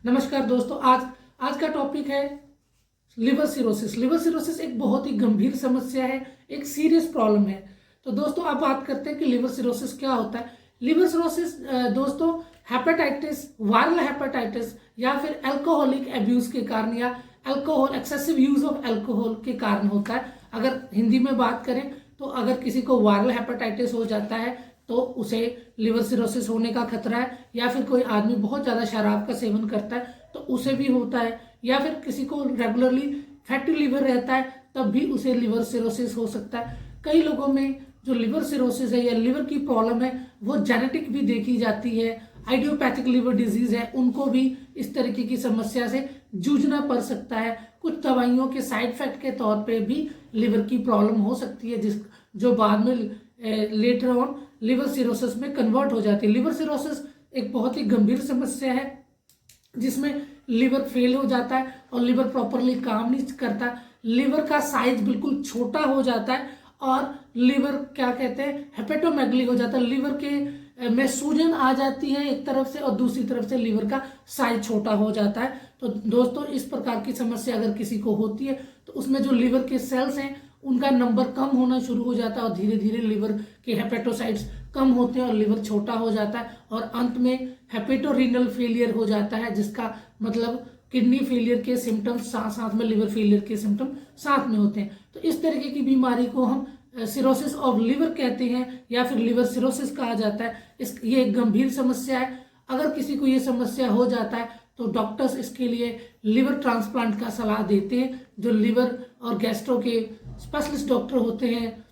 नमस्कार दोस्तों। आज आज का टॉपिक है लिवर सिरोसिस। लिवर सिरोसिस एक बहुत ही गंभीर समस्या है, एक सीरियस प्रॉब्लम है। तो दोस्तों अब बात करते हैं कि लिवर सिरोसिस क्या होता है। लिवर सिरोसिस दोस्तों हेपेटाइटिस, वायरल हेपेटाइटिस या फिर अल्कोहलिक एब्यूज के कारण या alcohol excessive use of alcohol के कारण होता है। अगर हिंदी में बात करें तो अगर किसी को वायरल हेपेटाइटिस हो जाता है तो उसे लिवर सिरोसिस होने का खतरा है, या फिर कोई आदमी बहुत ज़्यादा शराब का सेवन करता है तो उसे भी होता है, या फिर किसी को रेगुलरली फैटी लिवर रहता है तब भी उसे लिवर सिरोसिस हो सकता है। कई लोगों में जो लिवर सिरोसिस है या लिवर की प्रॉब्लम है वो जेनेटिक भी देखी जाती है। आइडियोपैथिक लिवर डिजीज है, उनको भी इस तरीके की समस्या से जूझना पड़ सकता है। कुछ दवाइयों के साइड इफेक्ट के तौर पे भी लिवर की प्रॉब्लम हो सकती है, जिस जो बाद में लेटर ऑन लिवर सिरोसिस में कन्वर्ट हो जाती है। लिवर सिरोसिस एक बहुत ही गंभीर समस्या है जिसमें लिवर फेल हो जाता है और लिवर प्रॉपरली काम नहीं करता। लिवर का साइज बिल्कुल छोटा हो जाता है और लिवर क्या कहते हैं हेपेटोमेगली हो जाता है। लिवर के में सूजन आ जाती है एक तरफ से और दूसरी तरफ से लिवर का साइज छोटा हो जाता है। तो दोस्तों इस प्रकार की समस्या अगर किसी को होती है तो उसमें जो लिवर के सेल्स हैं उनका नंबर कम होना शुरू हो जाता है और धीरे धीरे लिवर के हेपेटोसाइट्स कम होते हैं और लिवर छोटा हो जाता है और अंत में हेपेटोरीनल फेलियर हो जाता है, जिसका मतलब किडनी फेलियर के सिम्टम्स साथ साथ में लिवर फेलियर के सिम्टम साथ में होते हैं। तो इस तरीके की बीमारी को हम सिरोसिस ऑफ लिवर कहते हैं या फिर लिवर सिरोसिस कहा जाता है। ये एक गंभीर समस्या है। अगर किसी को ये समस्या हो जाता है तो डॉक्टर्स इसके लिए लिवर ट्रांसप्लांट का सलाह देते हैं। जो लिवर और गैस्ट्रो के स्पेशलिस्ट डॉक्टर होते हैं,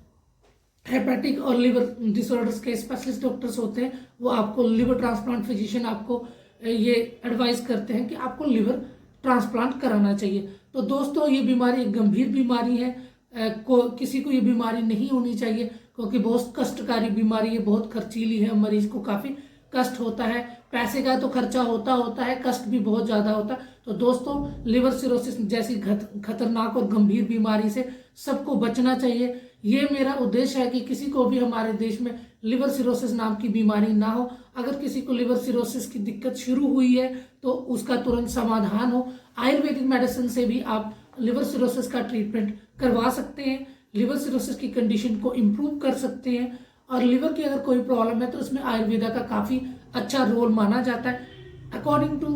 हेपेटिक और लिवर डिसऑर्डर्स के स्पेशलिस्ट डॉक्टर्स होते हैं, वो आपको लिवर ट्रांसप्लांट फिजिशियन आपको ये एडवाइस करते हैं कि आपको लिवर ट्रांसप्लांट कराना चाहिए। तो दोस्तों ये बीमारी एक गंभीर बीमारी है। किसी को ये बीमारी नहीं होनी चाहिए क्योंकि बहुत कष्टकारी बीमारी है, बहुत खर्चीली है, मरीज को काफ़ी कष्ट होता है। पैसे का तो खर्चा होता है, कष्ट भी बहुत ज़्यादा होता है। तो दोस्तों लिवर सिरोसिस जैसी खतरनाक और गंभीर बीमारी से सबको बचना चाहिए। ये मेरा उद्देश्य है कि किसी को भी हमारे देश में लिवर सिरोसिस नाम की बीमारी ना हो। अगर किसी को लिवर सिरोसिस की दिक्कत शुरू हुई है तो उसका तुरंत समाधान हो। आयुर्वेदिक मेडिसिन से भी आप लिवर सिरोसिस का ट्रीटमेंट करवा सकते हैं, लिवर सिरोसिस की कंडीशन को इम्प्रूव कर सकते हैं। और लिवर की अगर कोई प्रॉब्लम है तो इसमें आयुर्वेदा का काफ़ी अच्छा रोल माना जाता है। अकॉर्डिंग टू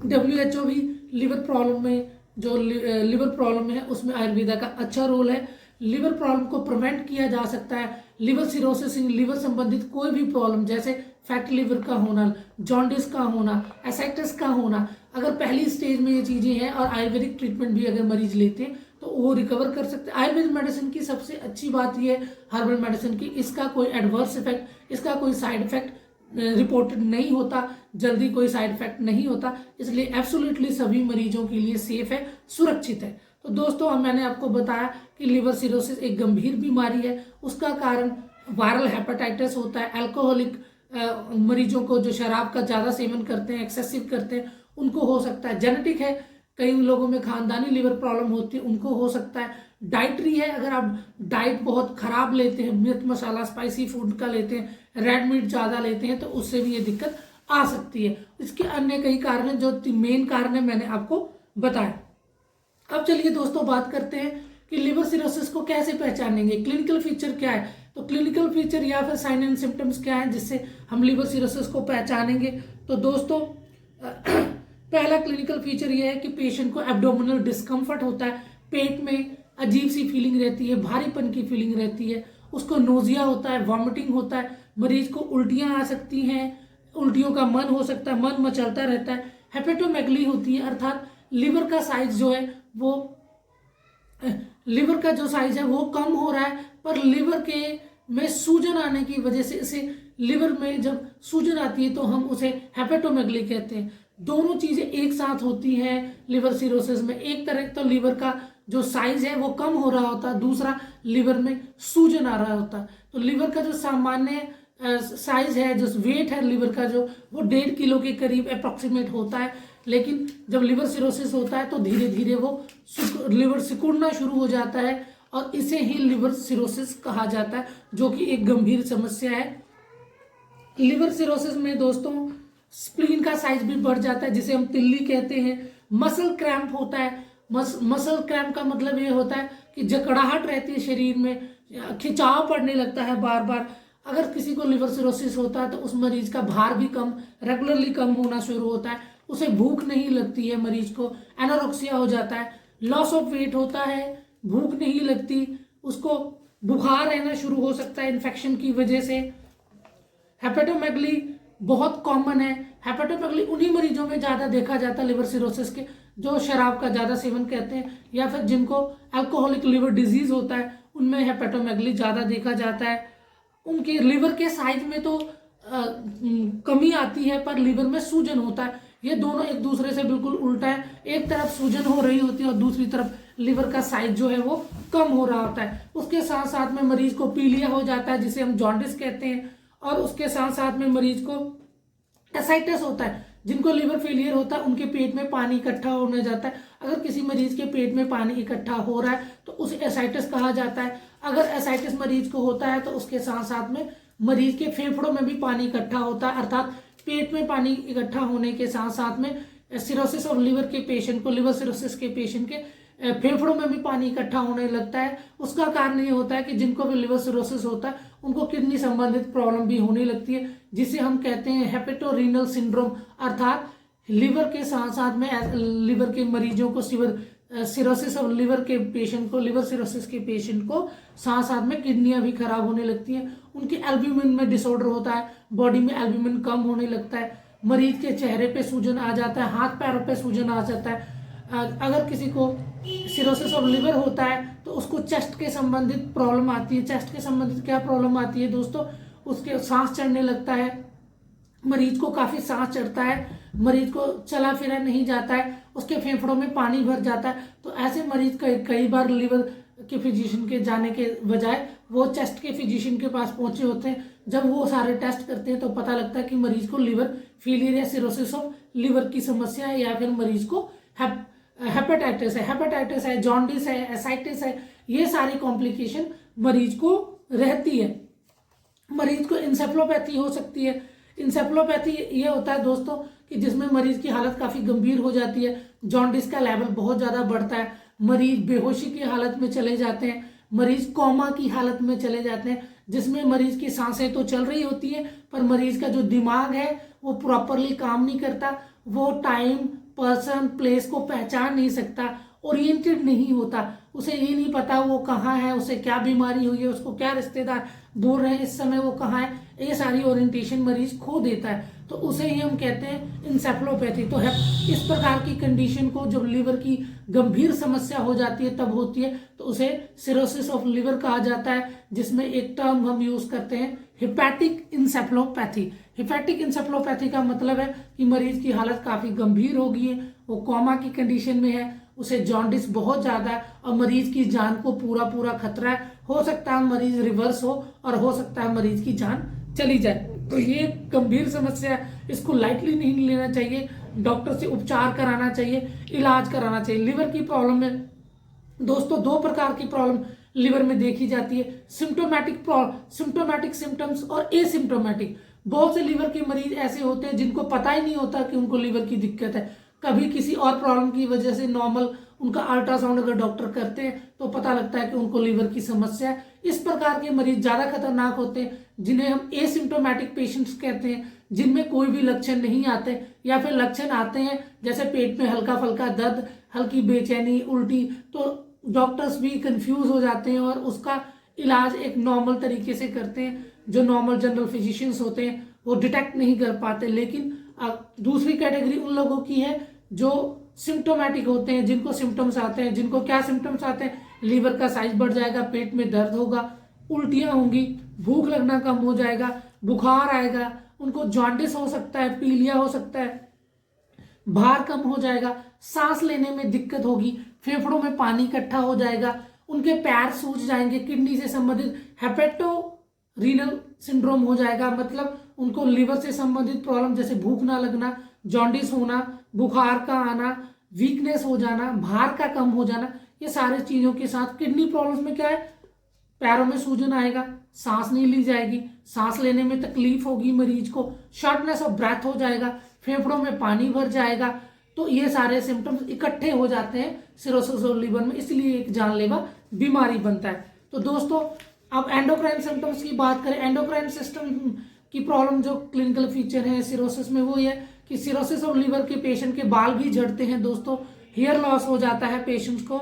WHO भी लिवर प्रॉब्लम में जो लिवर प्रॉब्लम है उसमें आयुर्वेदा का अच्छा रोल है। लिवर प्रॉब्लम को प्रिवेंट किया जा सकता है। लिवर सिरोसिस, लिवर संबंधित कोई भी प्रॉब्लम जैसे फैटी लिवर का होना, जॉन्डिस का होना, एसाइटिस का होना, अगर पहली स्टेज में ये चीज़ें हैं और आयुर्वेदिक ट्रीटमेंट भी अगर मरीज लेते हैं तो वो रिकवर कर सकते हैं। आयुर्वेदिक मेडिसिन की सबसे अच्छी बात ये है हर्बल मेडिसिन की, इसका कोई एडवर्स इफेक्ट, इसका कोई साइड इफेक्ट रिपोर्टेड नहीं होता, जल्दी कोई साइड इफेक्ट नहीं होता, इसलिए एब्सोल्युटली सभी मरीजों के लिए सेफ है, सुरक्षित है। तो दोस्तों मैंने आपको बताया कि लिवर सिरोसिस एक गंभीर बीमारी है। उसका कारण वायरल हेपेटाइटिस होता है। अल्कोहलिक मरीजों को जो शराब का ज़्यादा सेवन करते हैं, एक्सेसिव करते हैं, उनको हो सकता है। जेनेटिक है, कई लोगों में खानदानी लिवर प्रॉब्लम होती है, उनको हो सकता है। डाइटरी है, अगर आप डाइट बहुत खराब लेते हैं, मिर्च मसाला स्पाइसी फूड का लेते हैं, रेड मीट ज़्यादा लेते हैं, तो उससे भी ये दिक्कत आ सकती है। इसके अन्य कई कारण हैं, जो मेन कारण है मैंने आपको बताया। अब चलिए दोस्तों बात करते हैं कि लिवर सिरोसिस को कैसे पहचानेंगे, क्लिनिकल फीचर क्या है। तो क्लिनिकल फीचर या फिर साइन एंड सिम्टम्स क्या है जिससे हम लिवर सिरोसिस को पहचानेंगे। तो दोस्तों पहला क्लिनिकल फीचर ये है कि पेशेंट को एब्डोमिनल डिस्कम्फर्ट होता है, पेट में अजीब सी फीलिंग रहती है, भारीपन की फीलिंग रहती है, उसको नोजिया होता है, वॉमिटिंग होता है, मरीज को उल्टियां आ सकती हैं, उल्टियों का मन हो सकता है, मन मचलता रहता है, हेपेटोमेगली होती है, अर्थात लिवर का साइज जो है वो लिवर का जो साइज है वो कम हो रहा है, पर लिवर के में सूजन आने की वजह से इसे लिवर में जब सूजन आती है तो हम उसे हेपेटोमेगली कहते हैं। दोनों चीजें एक साथ होती हैं लिवर सिरोसिस में। एक तरह तो लिवर का जो साइज है वो कम हो रहा होता है, दूसरा लिवर में सूजन आ रहा होता है। तो लिवर का जो सामान्य साइज है, जो वेट है लिवर का, जो वो 1.5 किलो के करीब अप्रोक्सीमेट होता है, लेकिन जब लिवर सिरोसिस होता है तो धीरे धीरे वो लिवर सिकुड़ना शुरू हो जाता है और इसे ही लिवर सिरोसिस कहा जाता है, जो कि एक गंभीर समस्या है। लिवर सिरोसिस में दोस्तों स्प्लीन का साइज भी बढ़ जाता है जिसे हम तिल्ली कहते हैं। मसल क्रैम्प होता है। मसल क्रैम्प का मतलब ये होता है कि जकड़ाहट रहती है शरीर में, खिंचाव पड़ने लगता है बार बार। अगर किसी को लिवर सिरोसिस होता है तो उस मरीज का भार भी रेगुलरली कम होना शुरू होता है, उसे भूख नहीं लगती है, मरीज को एनोरेक्सिया हो जाता है, लॉस ऑफ वेट होता है, भूख नहीं लगती, उसको बुखार रहना शुरू हो सकता है इन्फेक्शन की वजह से। हेपेटोमेगली बहुत कॉमन है। हेपेटोमेगली उन्हीं मरीजों में ज़्यादा देखा जाता है लिवर सिरोसिस के जो शराब का ज़्यादा सेवन करते हैं या फिर जिनको अल्कोहलिक लिवर डिजीज होता है, उनमें हेपेटोमेगली ज़्यादा देखा जाता है। उनके लिवर के साइज में तो कमी आती है पर लिवर में सूजन होता है। ये दोनों एक दूसरे से बिल्कुल उल्टा है, एक तरफ सूजन हो रही होती है और दूसरी तरफ लिवर का साइज जो है वो कम हो रहा होता है। उसके साथ साथ में मरीज को पीलिया हो जाता है जिसे हम जॉन्डिस कहते हैं, और उसके साथ साथ में मरीज को एसाइटिस होता है। जिनको लिवर फेलियर होता है उनके पेट में पानी इकट्ठा होने जाता है। अगर किसी मरीज के पेट में पानी इकट्ठा हो रहा है तो उसे एसाइटिस कहा जाता है। अगर एसाइटिस मरीज को होता है तो उसके साथ साथ में मरीज के फेफड़ों में भी पानी इकट्ठा होता है, अर्थात पेट में पानी इकट्ठा होने के साथ साथ में सिरोसिस ऑफ लिवर के पेशेंट को, लिवर सिरोसिस के पेशेंट के फेफड़ों में भी पानी इकट्ठा होने लगता है। उसका कारण ये होता है कि जिनको भी लिवर सिरोसिस होता है उनको किडनी संबंधित प्रॉब्लम भी होने लगती है जिसे हम कहते हैं हेपेटोरीनल सिंड्रोम, अर्थात लिवर के साथ साथ में लिवर के मरीजों को सिरोसिस ऑफ लिवर के पेशेंट को, लिवर सिरोसिस के पेशेंट को साथ साथ में किडनियां भी खराब होने लगती हैं। उनकी एल्ब्यूमिन में डिसऑर्डर होता है, बॉडी में एल्ब्यूमिन कम होने लगता है, मरीज के चेहरे पे सूजन आ जाता है, हाथ पैरों पे सूजन आ जाता है। अगर किसी को सिरोसिस ऑफ लिवर होता है तो उसको चेस्ट के संबंधित प्रॉब्लम आती है। चेस्ट के संबंधित क्या प्रॉब्लम आती है दोस्तों? उसके सांस चढ़ने लगता है, मरीज को काफी सांस चढ़ता है, मरीज को चला फिरा नहीं जाता है, उसके फेफड़ों में पानी भर जाता है। तो ऐसे मरीज कई बार लिवर के फिजिशियन के जाने के बजाय वो चेस्ट के फिजिशियन के पास पहुंचे होते हैं। जब वो सारे टेस्ट करते हैं तो पता लगता है कि मरीज को लिवर फेलियर या सिरोसिस ऑफ लिवर की समस्या है, या फिर मरीज को हेपेटाइटिस है, जॉन्डिस है, एसाइटिस है। ये सारी कॉम्प्लिकेशन मरीज को रहती है। मरीज को इंसेफ्लोपैथी हो सकती है। इंसेफ्लोपैथी ये होता है दोस्तों कि जिसमें मरीज की हालत काफी गंभीर हो जाती है, जॉन्डिस का लेवल बहुत ज्यादा बढ़ता है, मरीज बेहोशी की हालत में चले जाते हैं, मरीज कोमा की हालत में चले जाते हैं, जिसमें मरीज की सांसें तो चल रही होती है पर मरीज का जो दिमाग है वो प्रॉपरली काम नहीं करता, वो टाइम, पर्सन, प्लेस को पहचान नहीं सकता, ओरिएंटेड नहीं होता, उसे ये नहीं पता वो कहाँ है, उसे क्या बीमारी हुई है, उसको क्या रिश्तेदार बोल रहे हैं इस समय वो कहाँ है, ये सारी ओरिएंटेशन मरीज खो देता है। तो उसे ही हम कहते हैं इंसेफ्लोपैथी। तो है इस प्रकार की कंडीशन को जब लिवर की गंभीर समस्या हो जाती है तब होती है, तो उसे सिरोसिस ऑफ लिवर कहा जाता है, जिसमें एक टर्म हम यूज करते हैं हिपैटिक इंसेफ्लोपैथी। हिपैटिक इंसेफ्लोपैथी का मतलब है कि मरीज की हालत काफी गंभीर हो गई है, वो कोमा की कंडीशन में है, उसे जॉन्डिस बहुत ज्यादा है और मरीज की जान को पूरा खतरा है। हो सकता है मरीज रिवर्स हो और हो सकता है मरीज की जान चली जाए। तो ये गंभीर समस्या है, इसको लाइटली नहीं लेना चाहिए, डॉक्टर से उपचार कराना चाहिए, इलाज कराना चाहिए। लिवर की प्रॉब्लम में दोस्तों दो प्रकार की प्रॉब्लम लिवर में देखी जाती है, सिम्टोमेटिक सिम्टम्स और एसिम्टोमेटिक। बहुत से लिवर के मरीज ऐसे होते हैं जिनको पता ही नहीं होता कि उनको लिवर की दिक्कत है, कभी किसी और प्रॉब्लम की वजह से नॉर्मल उनका अल्ट्रासाउंड अगर डॉक्टर करते हैं तो पता लगता है कि उनको लिवर की समस्या है। इस प्रकार के मरीज ज्यादा खतरनाक होते हैं, जिन्हें हम एसिम्टोमेटिक पेशेंट्स कहते हैं, जिनमें कोई भी लक्षण नहीं आते या फिर लक्षण आते हैं जैसे पेट में हल्का फुल्का दर्द, हल्की बेचैनी, उल्टी, तो डॉक्टर्स भी कंफ्यूज हो जाते हैं और उसका इलाज एक नॉर्मल तरीके से करते हैं। जो नॉर्मल जनरल फिजिशियंस होते हैं वो डिटेक्ट नहीं कर पाते। लेकिन दूसरी कैटेगरी उन लोगों की है जो सिम्टोमेटिक होते हैं, जिनको सिम्टम्स आते हैं। जिनको क्या सिम्टम्स आते हैं? लीवर का साइज बढ़ जाएगा, पेट में दर्द होगा, उल्टियां होंगी, भूख लगना कम हो जाएगा, बुखार आएगा, उनको जॉन्डिस हो सकता है, पीलिया हो सकता है, भार कम हो जाएगा, सांस लेने में दिक्कत होगी, फेफड़ों में पानी इकट्ठा हो जाएगा, उनके पैर सूज जाएंगे, किडनी से संबंधित हेपेटोरीनल सिंड्रोम हो जाएगा, मतलब उनको लिवर से संबंधित प्रॉब्लम जैसे भूख ना लगना, जॉन्डिस होना, बुखार का आना, वीकनेस हो जाना, भार का कम हो जाना, ये सारे चीजों के साथ किडनी प्रॉब्लम्स में क्या है? पैरों में सूजन आएगा, सांस नहीं ली जाएगी, सांस लेने में तकलीफ होगी मरीज को, शॉर्टनेस ऑफ ब्रेथ हो जाएगा, फेफड़ों में पानी भर जाएगा। तो ये सारे सिम्टम्स इकट्ठे हो जाते हैं सिरोसिस ऑफ लिवर में, इसलिए एक जानलेवा बीमारी बनता है। तो दोस्तों अब एंडोक्राइन सिम्टम्स की बात करें, एंडोक्राइन सिस्टम की प्रॉब्लम जो क्लिनिकल फीचर है सिरोसिस में वो ये कि सिरोसिस ऑफ लिवर के पेशेंट के बाल भी झड़ते हैं दोस्तों, हेयर लॉस हो जाता है पेशेंट्स को,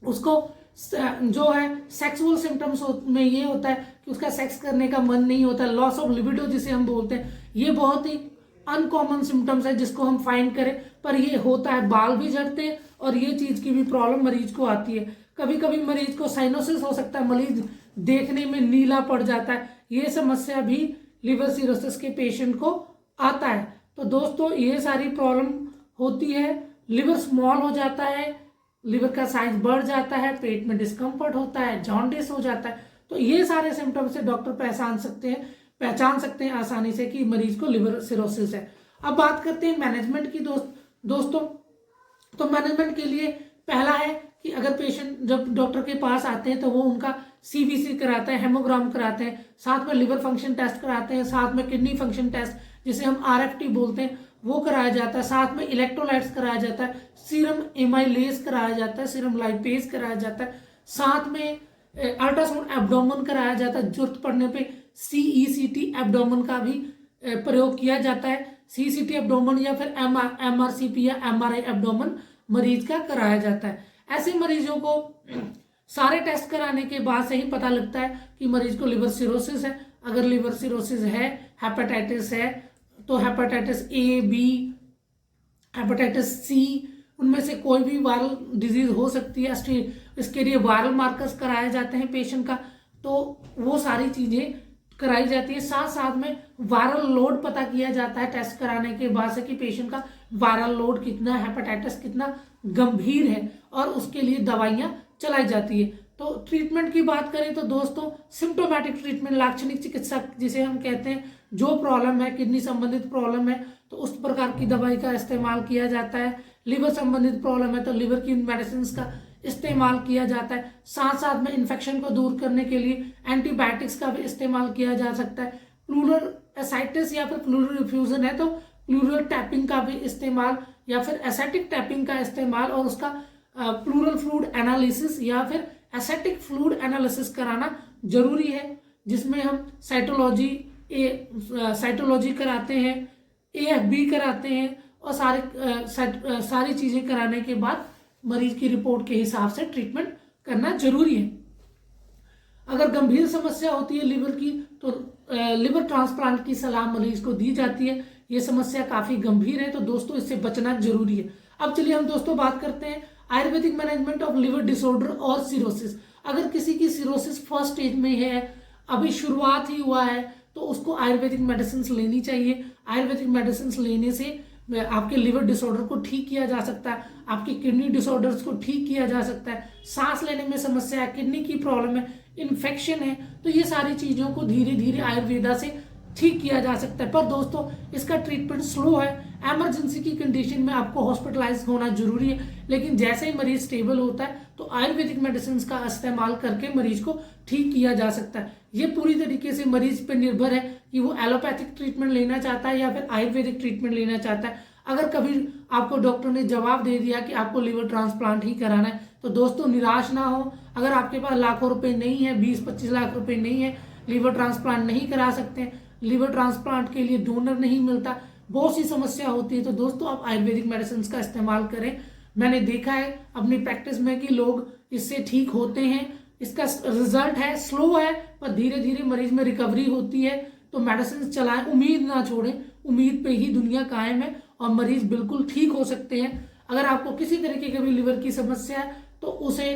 उसको जो है सेक्सुअल सिम्टम्स में ये होता है कि उसका सेक्स करने का मन नहीं होता, लॉस ऑफ लिबिडो जिसे हम बोलते हैं। ये बहुत ही अनकॉमन सिम्टम्स है जिसको हम फाइंड करें, पर ये होता है, बाल भी झड़ते हैं और ये चीज की भी प्रॉब्लम मरीज को आती है। कभी कभी मरीज को साइनोसिस हो सकता है, मरीज देखने में नीला पड़ जाता है, ये समस्या भी लिवर सिरोसिस के पेशेंट को आता है। तो दोस्तों ये सारी प्रॉब्लम होती है, लिवर स्मॉल हो जाता है, लिवर का साइज बढ़ जाता है, पेट में डिस्कम्फर्ट होता है, जॉन्डिस हो जाता है। तो ये सारे सिम्टम्स से डॉक्टर पहचान सकते हैं आसानी से कि मरीज को लिवर सिरोसिस है। अब बात करते हैं मैनेजमेंट की दोस्तों। तो मैनेजमेंट के लिए पहला है कि अगर पेशेंट जब डॉक्टर के पास आते हैं तो वो उनका सीबीसी कराते हैं, हेमोग्राम कराते हैं, साथ में लिवर फंक्शन टेस्ट कराते हैं, साथ में किडनी फंक्शन टेस्ट जिसे हम आरएफटी बोलते हैं वो कराया जाता है, साथ में इलेक्ट्रोलाइट्स कराया जाता है, सीरम एमाइलेज कराया जाता है, सीरम लाइपेज कराया जाता है, साथ में अल्ट्रासाउंड एब्डोमेन कराया जाता है, जरूरत पड़ने पे सीईसीटी एब्डोमेन का भी प्रयोग किया जाता है। सीईसीटी एब्डोमेन या फिर एमआरसीपी या एमआरआई एब्डोमेन मरीज का कराया जाता है। ऐसे मरीजों को सारे टेस्ट कराने के बाद से ही पता लगता है कि मरीज को लिवर सिरोसिस है। अगर लिवर सिरोसिस है, हेपेटाइटिस है, तो hepatitis A, B, hepatitis C, उनमें से कोई भी वायरल डिजीज हो सकती है। इसके लिए वायरल मार्कर्स कराए जाते हैं पेशेंट का, तो वो सारी चीजें कराई जाती है। साथ साथ में वायरल लोड पता किया जाता है टेस्ट कराने के बाद से कि पेशेंट का वायरल लोड कितना है, हेपेटाइटिस कितना गंभीर है, और उसके लिए दवाइयां चलाई जाती है। तो ट्रीटमेंट की बात करें तो दोस्तों सिम्टोमेटिक ट्रीटमेंट, लाक्षणिक चिकित्सा जिसे हम कहते हैं, जो प्रॉब्लम है, किडनी संबंधित प्रॉब्लम है तो उस प्रकार की दवाई का इस्तेमाल किया जाता है, लिवर संबंधित प्रॉब्लम है तो लिवर की मेडिसिन का इस्तेमाल किया जाता है, साथ साथ में इन्फेक्शन को दूर करने के लिए एंटीबायोटिक्स का भी इस्तेमाल किया जा सकता है। प्लूरल एसाइटिस या फिर प्लूरल इफ्यूजन है तो प्लूरल टैपिंग का भी इस्तेमाल या फिर एसेटिक टैपिंग का इस्तेमाल और उसका प्लूरल फ्लूइड एनालिसिस या फिर एसेटिक फ्लूइड एनालिसिस कराना जरूरी है, जिसमें हम साइटोलॉजी कराते हैं, एएफबी कराते हैं और सारी चीजें कराने के बाद मरीज की रिपोर्ट के हिसाब से ट्रीटमेंट करना जरूरी है। अगर गंभीर समस्या होती है लिवर की तो लिवर ट्रांसप्लांट की सलाह मरीज को दी जाती है। ये समस्या काफी गंभीर है तो दोस्तों इससे बचना जरूरी है। अब चलिए हम दोस्तों बात करते हैं Ayurvedic management of liver disorder और सिरोसिस। अगर किसी की सिरोसिस फर्स्ट स्टेज में है, अभी शुरुआत ही हुआ है, तो उसको आयुर्वेदिक मेडिसिन लेनी चाहिए। आयुर्वेदिक मेडिसिन लेने से आपके लिवर डिसऑर्डर को ठीक किया जा सकता है, आपकी किडनी डिसऑर्डर्स को ठीक किया जा सकता है, सांस लेने में समस्या है, किडनी की प्रॉब्लम है, इन्फेक्शन है, तो ये सारी चीजों को धीरे धीरे आयुर्वेदा से ठीक किया जा सकता है। पर दोस्तों इसका ट्रीटमेंट स्लो है, इमरजेंसी की कंडीशन में आपको हॉस्पिटलाइज होना जरूरी है, लेकिन जैसे ही मरीज स्टेबल होता है तो आयुर्वेदिक मेडिसिन का इस्तेमाल करके मरीज को ठीक किया जा सकता है। ये पूरी तरीके से मरीज पर निर्भर है कि वो एलोपैथिक ट्रीटमेंट लेना चाहता है या फिर आयुर्वेदिक ट्रीटमेंट लेना चाहता है। अगर कभी आपको डॉक्टर ने जवाब दे दिया कि आपको लिवर ट्रांसप्लांट ही कराना है तो दोस्तों निराश ना हो। अगर आपके पास लाखों रुपए नहीं है, 20-25 लाख रुपए नहीं है, लिवर ट्रांसप्लांट नहीं करा सकते, लिवर ट्रांसप्लांट के लिए डोनर नहीं मिलता, बहुत सी समस्या होती है, तो दोस्तों आप आयुर्वेदिक मेडिसिन का इस्तेमाल करें। मैंने देखा है अपनी प्रैक्टिस में कि लोग इससे ठीक होते हैं। इसका रिजल्ट है स्लो है पर धीरे धीरे मरीज में रिकवरी होती है। तो मेडिसिन चलाएं, उम्मीद ना छोड़ें, उम्मीद पे ही दुनिया कायम है और मरीज बिल्कुल ठीक हो सकते हैं। अगर आपको किसी तरीके की भी लिवर की समस्या है तो उसे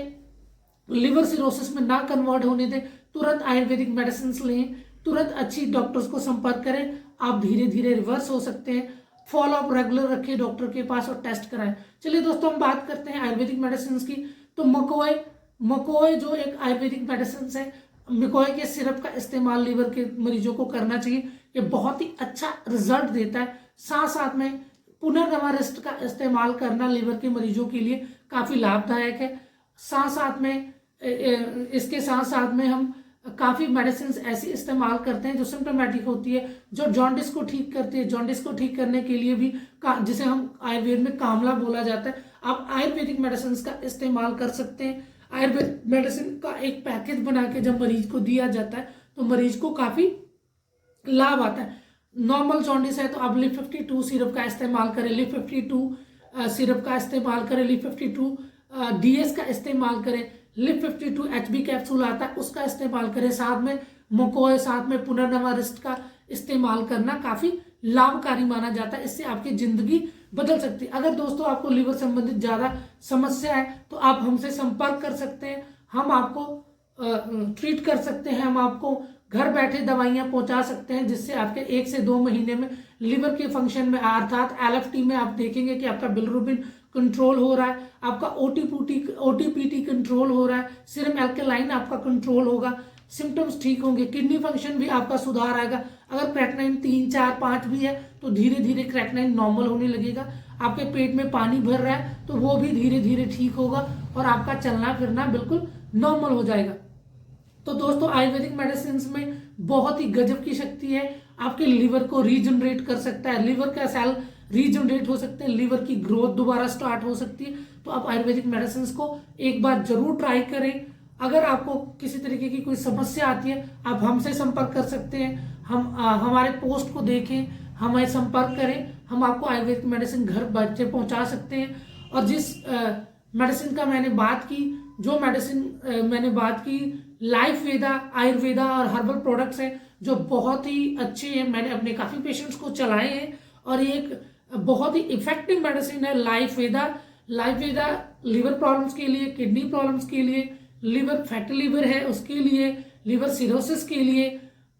लिवर सिरोसिस में ना कन्वर्ट होने दें, तुरंत आयुर्वेदिक मेडिसिन लें, तुरंत अच्छी डॉक्टर्स को संपर्क करें, आप धीरे धीरे रिवर्स हो सकते हैं। फॉलो अप रेगुलर रखें डॉक्टर के पास और टेस्ट कराएं। चलिए दोस्तों हम बात करते हैं आयुर्वेदिक मेडिसिन की। तो मकोय जो एक आयुर्वेदिक मेडिसिन है, मकोय के सिरप का इस्तेमाल लिवर के मरीजों को करना चाहिए। ये बहुत ही अच्छा रिजल्ट देता है। साथ साथ में पुनर्नवारिस्ट का इस्तेमाल करना लिवर के मरीजों के लिए काफी लाभदायक है। साथ साथ में इसके साथ साथ में हम काफ़ी मेडिसिन ऐसी इस्तेमाल करते हैं जो सिम्टोमेटिक होती है, जो जॉन्डिस को ठीक करती है। जॉन्डिस को ठीक करने के लिए भी जिसे हम आयुर्वेद में कामला बोला जाता है, आप आयुर्वेदिक मेडिसिन का इस्तेमाल कर सकते हैं। आयुर्वेदिक मेडिसिन का एक पैकेज बना के जब मरीज को दिया जाता है तो मरीज को काफ़ी लाभ आता है। नॉर्मल जॉन्डिस है तो आप लिप 52 सिरप का इस्तेमाल करें, लिप 52 सिरप का इस्तेमाल करें, लिप 52 DS का इस्तेमाल करें, लिप 52 HB कैप्सूल आता है उसका इस्तेमाल करें, साथ में मकोय, साथ में पुनर्नवा रिस्ट का इस्तेमाल करना काफ़ी लाभकारी माना जाता है। इससे आपकी ज़िंदगी बदल सकती है। अगर दोस्तों आपको लीवर संबंधित ज़्यादा समस्या है तो आप हमसे संपर्क कर सकते हैं, हम आपको ट्रीट कर सकते हैं, हम आपको घर बैठे दवाइयाँ पहुंचा सकते हैं, जिससे आपके 1 से 2 महीने में लिवर के फंक्शन में अर्थात LFT में आप देखेंगे कि आपका बिलिरुबिन कंट्रोल हो रहा है, आपका OTPT कंट्रोल हो रहा है, सीरम एल्कलाइन आपका कंट्रोल होगा, सिम्टम्स ठीक होंगे, किडनी फंक्शन भी आपका सुधार आएगा। अगर क्रेटनाइन 3, 4, 5 भी है तो धीरे धीरे क्रेटनाइन नॉर्मल होने लगेगा। आपके पेट में पानी भर रहा है तो वो भी धीरे धीरे ठीक होगा और आपका चलना फिरना बिल्कुल नॉर्मल हो जाएगा। तो दोस्तों आयुर्वेदिक मेडिसिन में बहुत ही गजब की शक्ति है, आपके लिवर को रीजनरेट कर सकता है, लिवर का सेल रीजनरेट हो सकते हैं, लिवर की ग्रोथ दोबारा स्टार्ट हो सकती है। तो आप आयुर्वेदिक मेडिसिन को एक बार जरूर ट्राई करें। अगर आपको किसी तरीके की कोई समस्या आती है आप हमसे संपर्क कर सकते हैं, हम हमारे पोस्ट को देखें, हमें संपर्क करें, हम आपको आयुर्वेदिक मेडिसिन घर बैठे पहुंचा सकते हैं। और जिस मेडिसिन का मैंने बात की, जो मेडिसिन मैंने बात की, लाइफ वेदा, आयुर्वेदा और हर्बल प्रोडक्ट्स हैं जो बहुत ही अच्छे हैं। मैंने अपने काफ़ी पेशेंट्स को चलाए हैं और ये एक बहुत ही इफेक्टिव मेडिसिन है लाइफ वेदा। लाइफ वेदा लिवर प्रॉब्लम्स के लिए, किडनी प्रॉब्लम्स के लिए, लिवर फैटी लिवर है उसके लिए, लिवर सिरोसिस के लिए,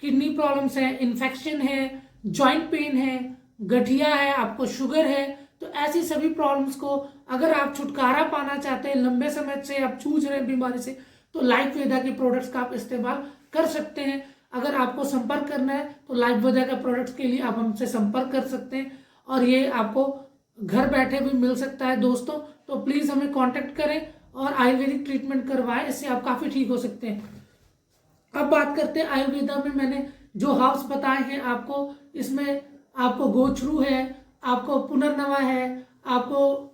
किडनी प्रॉब्लम्स है, इन्फेक्शन है, जॉइंट पेन है, गठिया है, आपको शुगर है, तो ऐसी सभी प्रॉब्लम्स को अगर आप छुटकारा पाना चाहते हैं, लंबे समय से आप जूझ रहे हैं बीमारी से, तो लाइफ वेदा के प्रोडक्ट्स का आप इस्तेमाल कर सकते हैं। अगर आपको संपर्क करना है तो लाइफ वेदा के प्रोडक्ट्स के लिए आप हमसे संपर्क कर सकते हैं और ये आपको घर बैठे भी मिल सकता है दोस्तों। तो प्लीज़ हमें कांटेक्ट करें और आयुर्वेदिक ट्रीटमेंट करवाएं, इससे आप काफ़ी ठीक हो सकते हैं। अब बात करते हैं आयुर्वेदा में मैंने जो हर्ब्स बताए हैं आपको, इसमें आपको गोचरू है, आपको पुनर्नवा है, आपको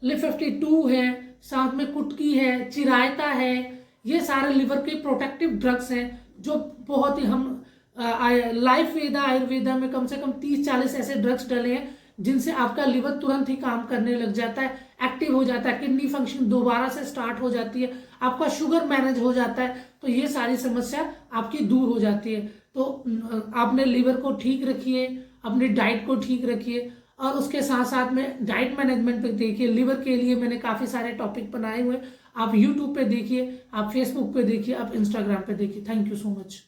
लिप 52 है, साथ में कुटकी है, चिरायता है, ये सारे लिवर के प्रोटेक्टिव ड्रग्स हैं जो बहुत ही हम लाइफ वेदा आयुर्वेदा में कम से कम 30-40 ऐसे ड्रग्स डले हैं जिनसे आपका लिवर तुरंत ही काम करने लग जाता है, एक्टिव हो जाता है, किडनी फंक्शन दोबारा से स्टार्ट हो जाती है, आपका शुगर मैनेज हो जाता है, तो ये सारी समस्या आपकी दूर हो जाती है। तो आपने लिवर को ठीक रखिए, अपनी डाइट को ठीक रखिए और उसके साथ साथ में डाइट मैनेजमेंट पे देखिए। लिवर के लिए मैंने काफ़ी सारे टॉपिक बनाए हुए, आप यूट्यूब पे देखिए, आप फेसबुक पे देखिए, आप इंस्टाग्राम पे देखिए। Thank you so much.